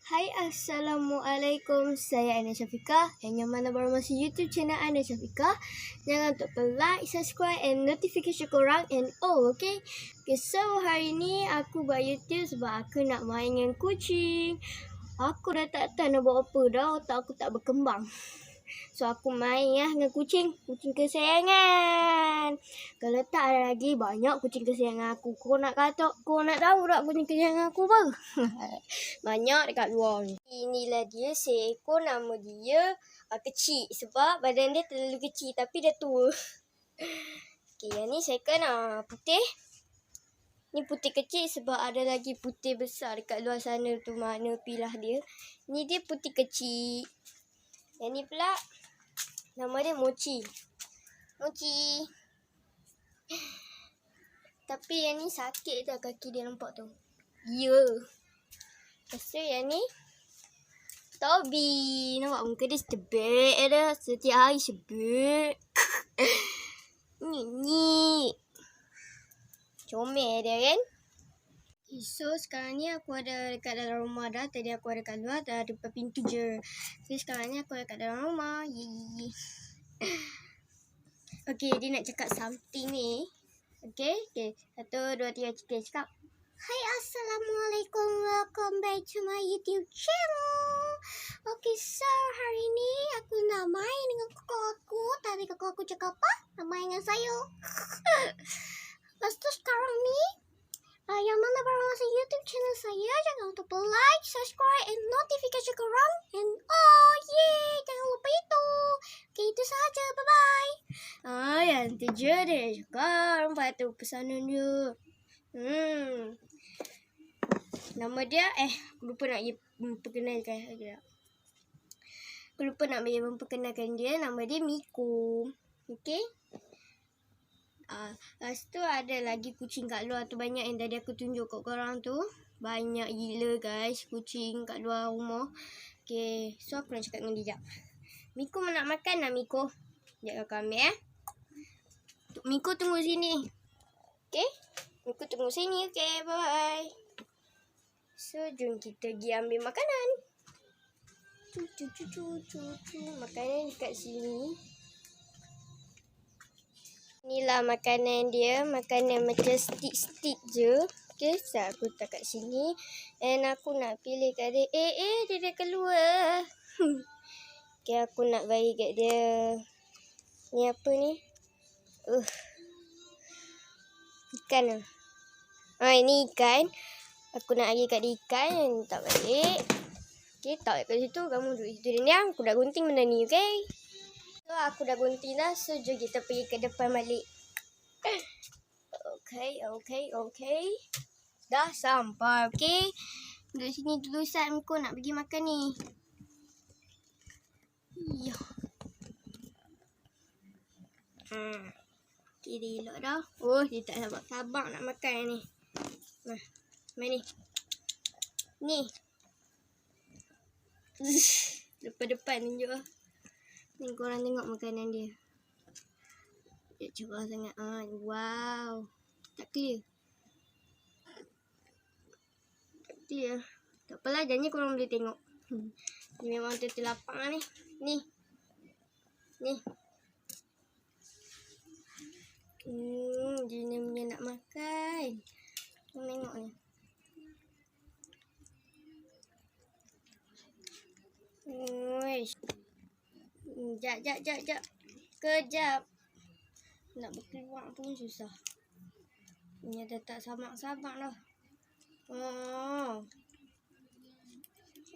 Hai, Assalamualaikum. Saya Aina Syafiqah. Yang mana baru masuk YouTube channel Aina Syafiqah. Jangan lupa like, subscribe and notification korang and all, okay? Okay, so hari ni aku buat YouTube sebab aku nak main dengan kucing. Aku dah tak tahu nak buat apa dah. Otak aku tak berkembang. So aku main dengan kucing kesayangan. Kalau tak ada lagi banyak kucing kesayangan aku. Kau nak tahu tak kucing kesayangan aku apa? Banyak dekat luar ni. Inilah dia seekor, nama dia kecil sebab badan dia terlalu kecil tapi dia tua. Okey, yang ni seekor putih. Ni putih kecil sebab ada lagi putih besar dekat luar sana tu, mana pilah dia. Ni dia putih kecil. Yang ni pula nama dia Mochi. Mochi. Tapi yang ni sakit dah kaki dia, nampak tu. Ya. Lepas tu yang ni Toby. Nampak muka dia sebek dah. Setiap hari sebek. Ni. Comel dia kan. So sekarang ni aku ada dekat dalam rumah dah. Tadi aku ada kat luar, dah depan pintu je. So sekarang ni aku ada kat dalam rumah. Yeay. Okay, dia nak cakap something ni. Okay. 1, 2, 3, cakap. Hai, Assalamualaikum. Welcome back to my YouTube channel. Okay, so hari ni aku nak main dengan kakak aku. Tadi kakak aku cakap apa? Nak main dengan saya. Lepas tu sekarang ni, yang mana baru masuk YouTube channel saya, jangan lupa like, subscribe and notification korang. And oh, yay, jangan lupa itu. Okay, itu sahaja. Bye-bye. Yang tu je dia cakap. Nampak tu pesanan dia. Nama dia, aku lupa nak memperkenalkan dia. Nama dia Miko. Okay. Lepas tu ada lagi kucing kat luar tu, banyak yang tadi aku tunjuk kat korang tu. Banyak gila guys kucing kat luar rumah. Okay, so aku nak cakap dengan dia sekejap. Miko nak makan lah Miko. Sekejap aku ambil Miko tunggu sini. Okay, Miko tunggu sini. Okay, bye. So jom kita pergi ambil makanan. Makanan dekat sini. Inilah makanan dia. Makanan macam stick-stick je. Okay, so aku letak kat sini. And aku nak pilih kat dia. Dia dah keluar. Okay, aku nak bagi kat dia. Ni apa ni? Ikan lah. Ini ikan. Aku nak bagi kat dia ikan. Tak balik. Okay, tak kat situ. Kamu duduk situ dan aku dah gunting benda ni, okay? So, aku dah gunting dah. So, jom kita pergi ke depan balik. Okay. Dah sampai, okay? Duduk sini dulu, Sat. Miko nak pergi makan ni. Ya. Okay, dia elok dah. Dia tak sabar nak makan ni. Main ni. Ni. Depan-depan tunjuk lah. Ni korang tengok makanan dia. Dia cerah sangat. Wow. Tak clear. Tak apalah, janji korang boleh tengok. Dia memang terlapak lah ni. Ni. Dia punya nak makan. Korang tengok ni. Sekejap. Kejap. Nak berkeluar pun susah. Ini dah tak sabar lah.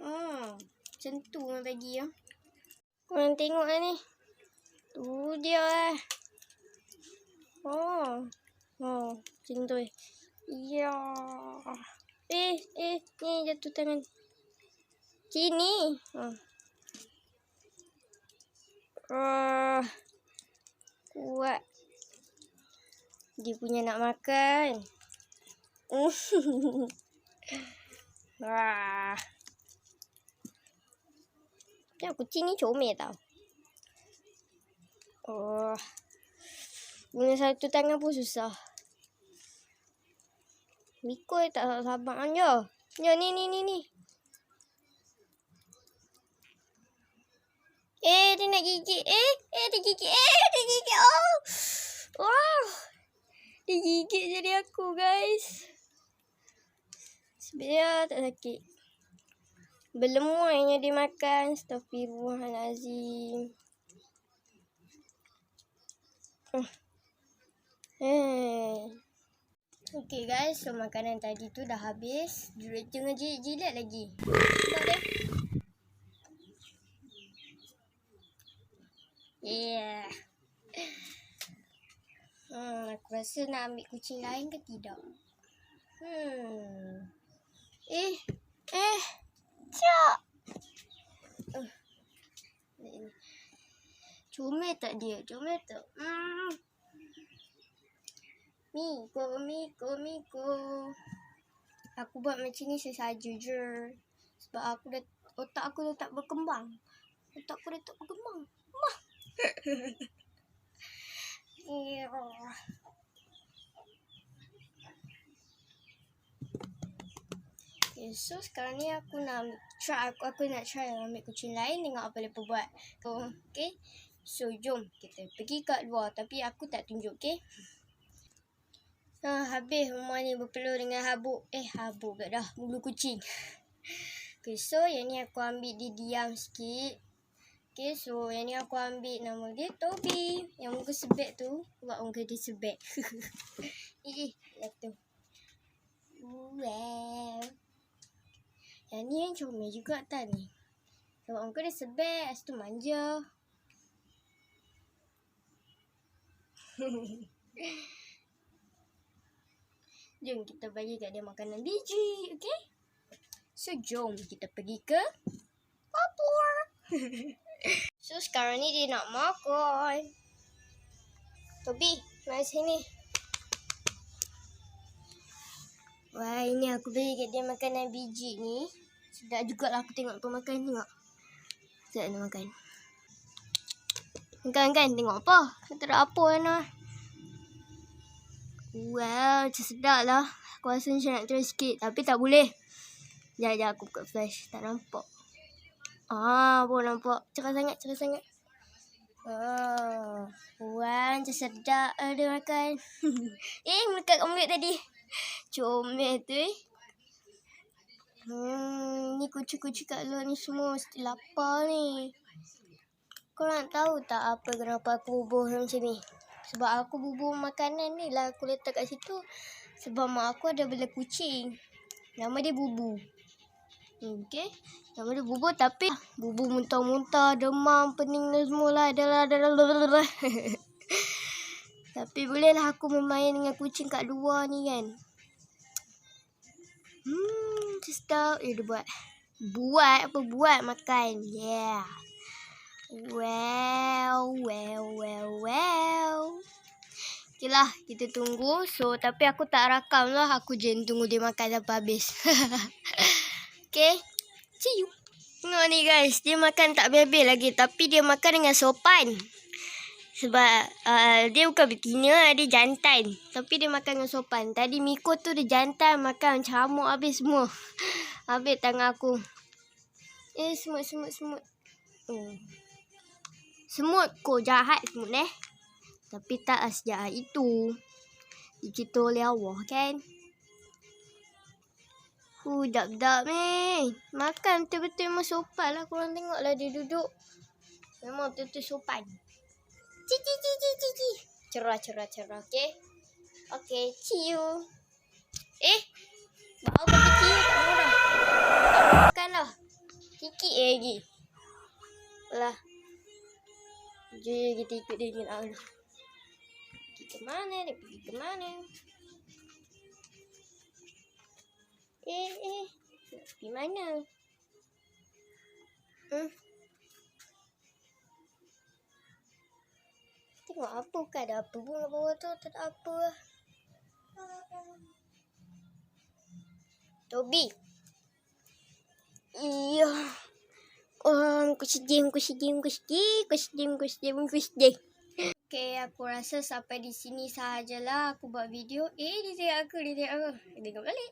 Macam tu orang bagi ya. Korang tengok lah ni. Tu dia lah. Macam tu Ya. Ni jatuh tangan. Sini. Kuat. Dia punya nak makan. Kucing ni comel tau. Guna satu tangan pun susah. Miko tak sabar je. Ya, ni. dia nak gigit. Dia gigit. Dia gigit. Oh. Wow. Dia gigit jadi aku, guys. Sebenarnya tak sakit. Berlemuainya dia makan. Astaghfirullahalazim. Okay guys, so makanan tadi tu dah habis. Dia tengah jilat lagi. Nampak dia? Yeah. Aku rasa nak ambil kucing lain ke tidak? Cak. Comel tak dia? Comel tak? Miko. Aku buat macam ni sesaja je. Sebab otak aku dah tak berkembang. Mah. Okay, so sekarang ni aku nak try ambil kucing lain, tengok apa dia buat. Okay, so jom kita pergi kat luar. Tapi aku tak tunjuk, okay? Habis rumah ni berpeluh dengan habuk ke dah, bulu kucing. Okay, so yang ni aku ambil dia diam sikit. Okay, so yang ni aku ambil nama dia Toby. Yang muka sebek tu, buat muka dia sebek. Jatuh. Wow. Yang ni yang comel juga tak ni. Sebab muka dia sebek, lepas tu manja. Jom kita bagi kat dia makanan biji, okay? So jom kita pergi ke dapur. So sekarang ni dia nak makan. Toby, mari sini. Wah, ini aku bagi kat dia makanan biji ni. Sedap jugalah aku tengok tu makan, tengok. Sedap dia makan. Makan, tengok apa? Tak ada apa Ana. Wow, macam sedap lah. Aku rasa macam nak try sikit. Tapi tak boleh. Sekejap aku buka flash. Tak nampak. Baru nampak. Cerah sangat. Wow, macam sedap dia makan. Melekat kat mulut tadi. Comel tu ni kucing-kucing kat luar ni semua mesti lapar ni. Korang tahu tak apa kenapa aku bubuh macam ni? Sebab aku bubuh makanan ni lah aku letak kat situ. Sebab mak aku ada bela kucing. Nama dia Bubu. Okay. Nama dia Bubu tapi Bubu muntah-muntah, demam, pening dan semualah. Adalah. Tapi bolehlah aku bermain dengan kucing kat luar ni kan. Sedap. Dia buat makan. Yeah. Wow. Okay lah, kita tunggu. So, tapi aku tak rakam lah. Aku je tunggu dia makan sampai habis. Okay. See you. Tengok ni guys. Dia makan tak habis-habis lagi. Tapi dia makan dengan sopan. Sebab dia bukan betina, dia jantan. Tapi dia makan dengan sopan. Tadi Miko tu dia jantan makan camuk habis semua. Habis tangan aku. Semut. Semut kau jahat semut Tapi tak sejahat itu. Dicipta oleh Allah kan. Dap-dap ni. Makan betul-betul memang sopan lah. Korang tengoklah dia duduk. Memang betul-betul sopan. Cerah. Okay. Okay, see you. Bau kopi ciu tak murah. Makan lah. Sikit lagi. Lah. Kita ikut dia ni lah. Dia pergi ke mana? Pergi mana? Tengok apa kan? Ada apa pun kat bawah tu? Tak ada apa lah. Toby. Iya. Aku sedih. Okay, aku rasa sampai di sini sahajalah aku buat video. Dia tengok balik.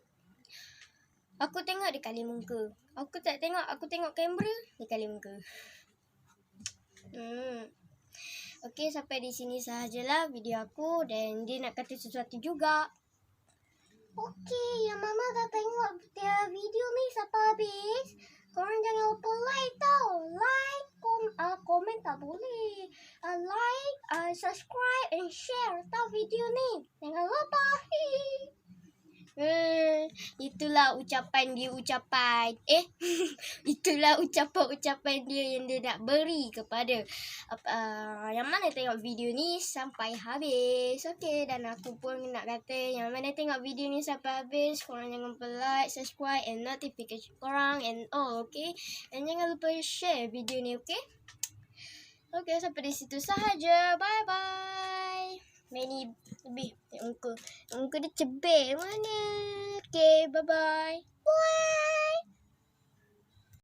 Aku tengok dia kali muka. Aku tak tengok, aku tengok kamera, dia kali muka. Okey, sampai di sini sahajalah video aku dan dia nak kata sesuatu juga. Okey, yang Mama dah tengok video ni sampai habis. Korang jangan lupa like tau. Like, komen tak boleh. Like, subscribe and share tau video ni. Jangan lupa. Itulah ucapan dia itulah ucapan dia yang dia nak beri kepada yang mana tengok video ni sampai habis. Okey, dan aku pun nak kata yang mana tengok video ni sampai habis, korang jangan lupa like, subscribe and notification korang and all, okey? Dan jangan lupa share video ni, okey? Okey, sampai di situ sahaja. Bye bye. Many lebih muka dia cebek mana. Okay, bye-bye.